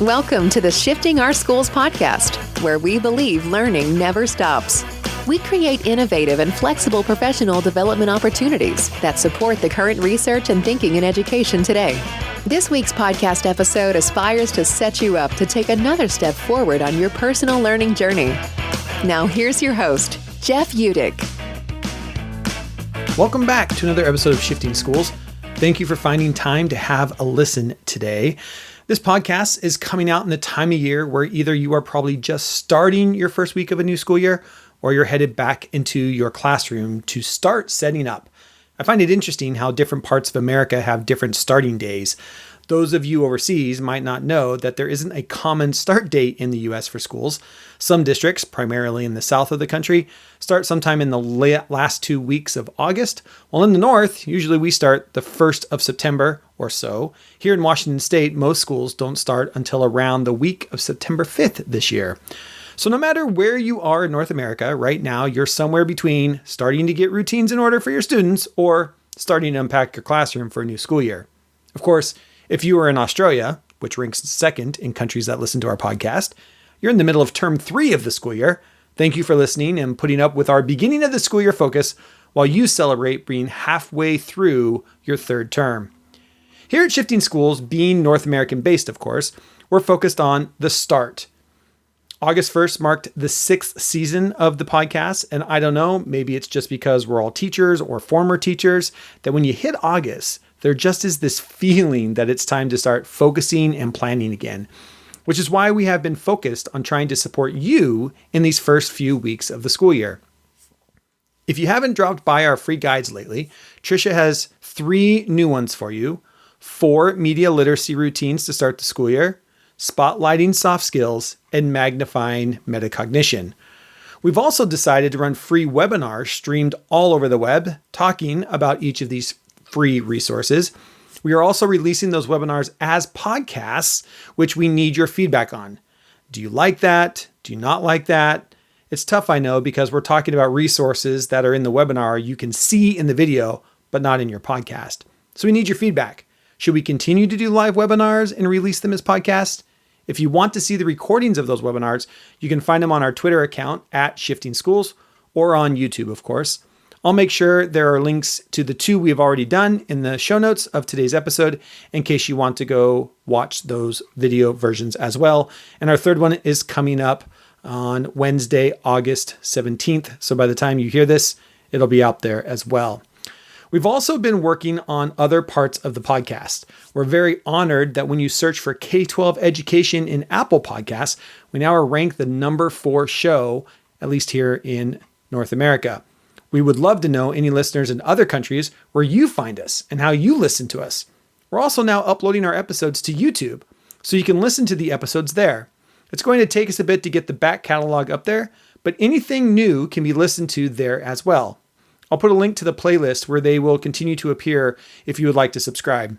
Welcome to the Shifting Our Schools podcast, where we believe learning never stops. We create innovative and flexible professional development opportunities that support the current research and thinking in education today. This week's podcast episode aspires to set you up to take another step forward on your personal learning journey. Now here's your host, Jeff Udick. Welcome back to another episode of Shifting Schools. Thank you for finding time to have a listen today. This podcast is coming out in the time of year where either you are probably just starting your first week of a new school year or you're headed back into your classroom to start setting up. I find it interesting how different parts of America have different starting days. Those of you overseas might not know that there isn't a common start date in the US for schools. Some districts, primarily in the south of the country, start sometime in the last 2 weeks of August, while in the north, usually we start the 1st of September or so. Here in Washington State, most schools don't start until around the week of September 5th this year. So no matter where you are in North America, right now you're somewhere between starting to get routines in order for your students or starting to unpack your classroom for a new school year. Of course, if you are in Australia, which ranks second in countries that listen to our podcast, you're in the middle of term 3 of the school year. Thank you for listening and putting up with our beginning of the school year focus while you celebrate being halfway through your third term. Here at Shifting Schools, being North American based, of course, we're focused on the start. August 1st marked the 6th season of the podcast, and I don't know, maybe it's just because we're all teachers or former teachers, that when you hit August, there just is this feeling that it's time to start focusing and planning again, which is why we have been focused on trying to support you in these first few weeks of the school year. If you haven't dropped by our free guides lately, Tricia has 3 new ones for you: 4 media literacy routines to start the school year, spotlighting soft skills, and magnifying metacognition. We've also decided to run free webinars streamed all over the web, talking about each of these free resources. We are also releasing those webinars as podcasts, which we need your feedback on. Do you like that? Do you not like that? It's tough, I know, because we're talking about resources that are in the webinar you can see in the video, but not in your podcast. So we need your feedback. Should we continue to do live webinars and release them as podcasts? If you want to see the recordings of those webinars, you can find them on our Twitter account at Shifting Schools or on YouTube, of course. I'll make sure there are links to the 2 we've already done in the show notes of today's episode in case you want to go watch those video versions as well. And our third one is coming up on Wednesday, August 17th. So by the time you hear this, it'll be out there as well. We've also been working on other parts of the podcast. We're very honored that when you search for K-12 education in Apple Podcasts, we now are ranked the number 4 show, at least here in North America. We would love to know any listeners in other countries where you find us and how you listen to us. We're also now uploading our episodes to YouTube, so you can listen to the episodes there. It's going to take us a bit to get the back catalog up there, but anything new can be listened to there as well. I'll put a link to the playlist where they will continue to appear if you would like to subscribe.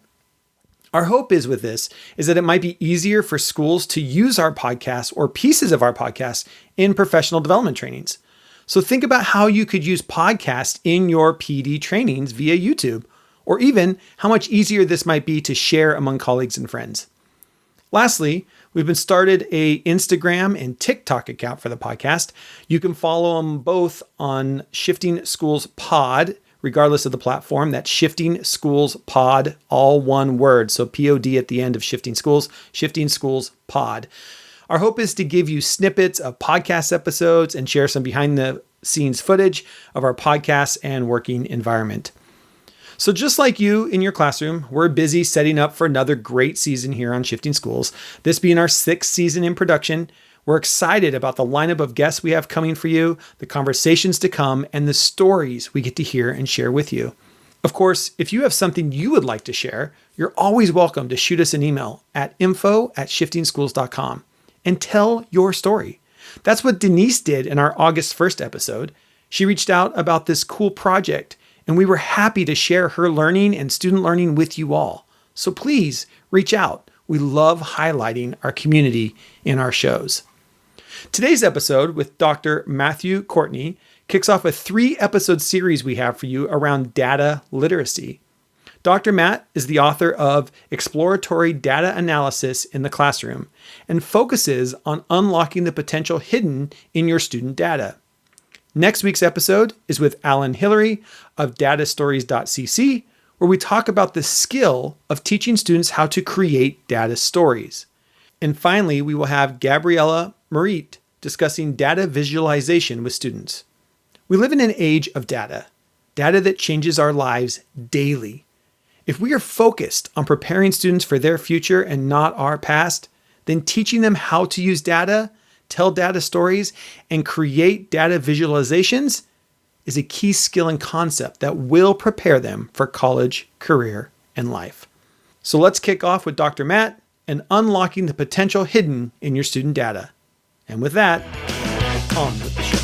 Our hope is with this is that it might be easier for schools to use our podcast or pieces of our podcast in professional development trainings. So think about how you could use podcasts in your PD trainings via YouTube, or even how much easier this might be to share among colleagues and friends. Lastly, we've been started a Instagram and TikTok account for the podcast. You can follow them both on Shifting Schools Pod, regardless of the platform. That's Shifting Schools Pod, all one word. So POD at the end of Shifting Schools Pod. Our hope is to give you snippets of podcast episodes and share some behind the scenes footage of our podcast and working environment. So just like you in your classroom, we're busy setting up for another great season here on Shifting Schools. This being our 6th season in production, we're excited about the lineup of guests we have coming for you, the conversations to come, and the stories we get to hear and share with you. Of course, if you have something you would like to share, you're always welcome to shoot us an email at info@shiftingschools.com. and tell your story. That's what Denise did in our August 1st episode. She reached out about this cool project, and we were happy to share her learning and student learning with you all. So please reach out. We love highlighting our community in our shows. Today's episode with Dr. Matthew Courtney kicks off a 3-episode series we have for you around data literacy. Dr. Matt is the author of Exploratory Data Analysis in the Classroom and focuses on unlocking the potential hidden in your student data. Next week's episode is with Alan Hillary of datastories.cc, where we talk about the skill of teaching students how to create data stories. And finally, we will have Gabriella Marit discussing data visualization with students. We live in an age of data that changes our lives daily. If we are focused on preparing students for their future and not our past, then teaching them how to use data, tell data stories, and create data visualizations is a key skill and concept that will prepare them for college, career, and life. So let's kick off with Dr. Matt and unlocking the potential hidden in your student data. And with that, on with the show.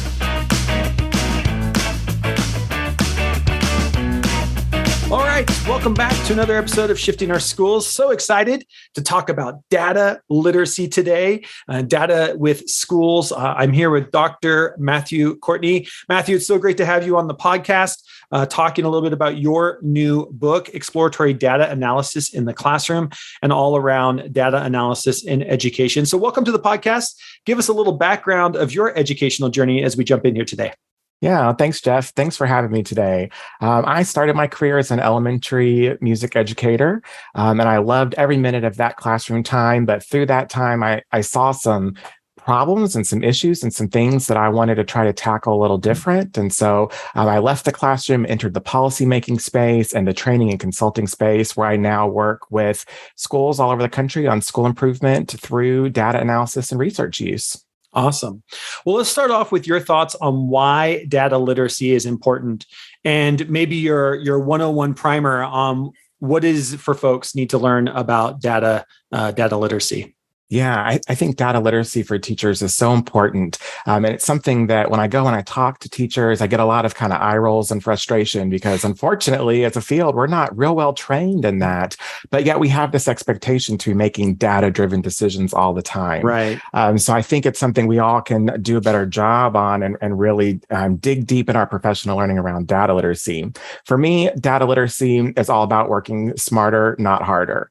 All right, welcome back to another episode of Shifting Our Schools. So excited to talk about data literacy today, data with schools. I'm here with Dr. Matthew Courtney. Matthew, it's so great to have you on the podcast, talking a little bit about your new book, Exploratory Data Analysis in the Classroom, and all around data analysis in education. So welcome to the podcast. Give us a little background of your educational journey as we jump in here today. Yeah, thanks, Jeff. Thanks for having me today. I started my career as an elementary music educator, and I loved every minute of that classroom time. But through that time, I saw some problems and some issues and some things that I wanted to try to tackle a little different. And so I left the classroom, entered the policymaking space and the training and consulting space, where I now work with schools all over the country on school improvement through data analysis and research use. Awesome. Well, let's start off with your thoughts on why data literacy is important, and maybe your 101 primer on what is for folks need to learn about data literacy. Yeah, I think data literacy for teachers is so important. And it's something that when I go and I talk to teachers, I get a lot of kind of eye rolls and frustration because unfortunately, as a field, we're not real well trained in that. But yet we have this expectation to be making data-driven decisions all the time. Right. So I think it's something we all can do a better job on and really dig deep in our professional learning around data literacy. For me, data literacy is all about working smarter, not harder.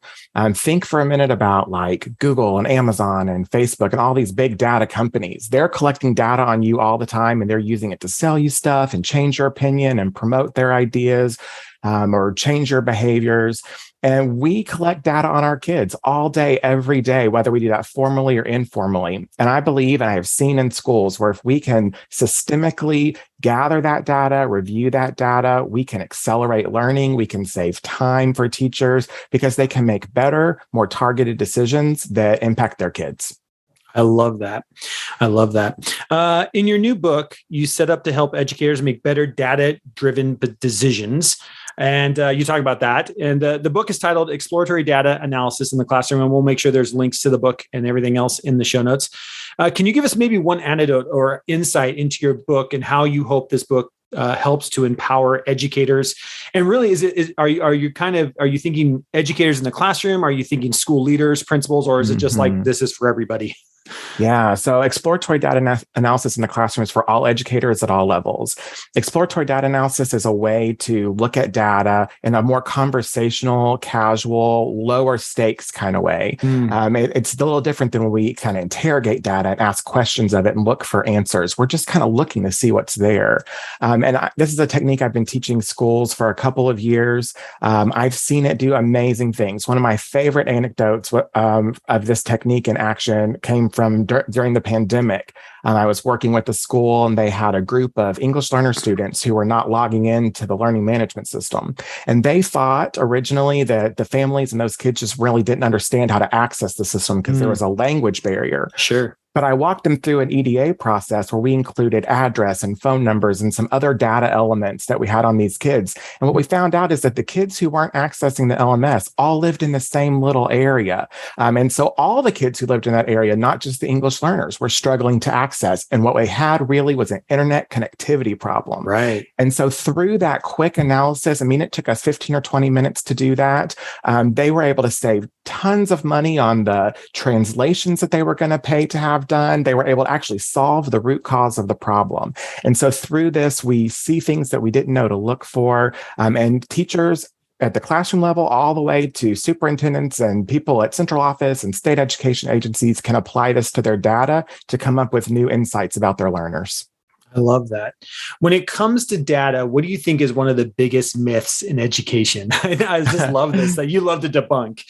Think for a minute about like Google and Amazon and Facebook and all these big data companies. They're collecting data on you all the time, and they're using it to sell you stuff and change your opinion and promote their ideas or change your behaviors. And we collect data on our kids all day, every day, whether we do that formally or informally. And I believe, and I have seen in schools, where if we can systemically gather that data, review that data, we can accelerate learning, we can save time for teachers because they can make better, more targeted decisions that impact their kids. I love that. In your new book, you set up to help educators make better data-driven decisions. And you talk about that. And the book is titled Exploratory Data Analysis in the Classroom. And we'll make sure there's links to the book and everything else in the show notes. Can you give us maybe one anecdote or insight into your book and how you hope this book helps to empower educators? And really, are you thinking educators in the classroom? Are you thinking school leaders, principals, or is it just like this is for everybody? Yeah, so exploratory data analysis in the classroom is for all educators at all levels. Exploratory data analysis is a way to look at data in a more conversational, casual, lower stakes kind of way. It's a little different than when we kind of interrogate data and ask questions of it and look for answers. We're just kind of looking to see what's there. This is a technique I've been teaching schools for a couple of years. I've seen it do amazing things. One of my favorite anecdotes of this technique in action came from during the pandemic. I was working with a school, and they had a group of English learner students who were not logging into the learning management system. And they thought originally that the families and those kids just really didn't understand how to access the system because there was a language barrier. Sure. But I walked them through an EDA process where we included address and phone numbers and some other data elements that we had on these kids. And what we found out is that the kids who weren't accessing the LMS all lived in the same little area. And so all the kids who lived in that area, not just the English learners, were struggling to access. And what we had really was an internet connectivity problem. Right. And so through that quick analysis, it took us 15 or 20 minutes to do that. They were able to save tons of money on the translations that they were going to pay to have done. They were able to actually solve the root cause of the problem. And so through this, we see things that we didn't know to look for. And teachers at the classroom level, all the way to superintendents and people at central office and state education agencies can apply this to their data to come up with new insights about their learners. I love that. When it comes to data, what do you think is one of the biggest myths in education? I just love this, that you love to debunk.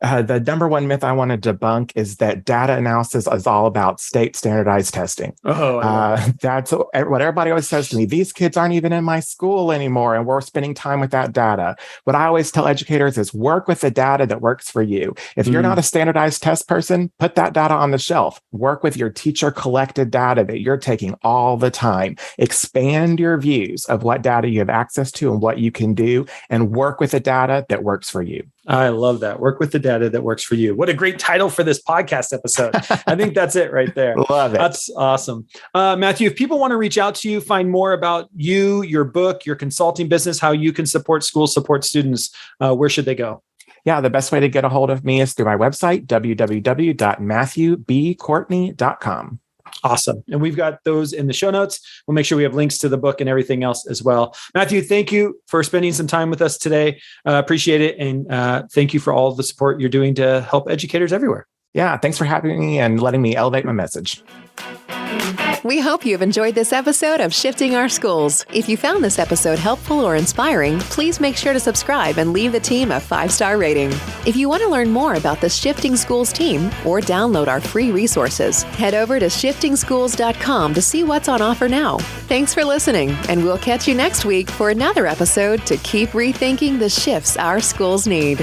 The number one myth I want to debunk is that data analysis is all about state standardized testing. That's what everybody always says to me. These kids aren't even in my school anymore, and we're spending time with that data. What I always tell educators is work with the data that works for you. If you're not a standardized test person, put that data on the shelf. Work with your teacher collected data that you're taking all the time. Expand your views of what data you have access to and what you can do, and work with the data that works for you. I love that. Work with the data that works for you. What a great title for this podcast episode. I think that's it right there. Love it. That's awesome. Matthew, if people want to reach out to you, find more about you, your book, your consulting business, how you can support schools, support students, where should they go? Yeah, the best way to get a hold of me is through my website, www.matthewbcourtney.com. Awesome. And we've got those in the show notes. We'll make sure we have links to the book and everything else as well. Matthew, thank you for spending some time with us today. Appreciate it. And thank you for all the support you're doing to help educators everywhere. Yeah, thanks for having me and letting me elevate my message. We hope you've enjoyed this episode of Shifting Our Schools. If you found this episode helpful or inspiring, please make sure to subscribe and leave the team a 5-star rating. If you want to learn more about the Shifting Schools team or download our free resources, head over to shiftingschools.com to see what's on offer now. Thanks for listening, and we'll catch you next week for another episode to keep rethinking the shifts our schools need.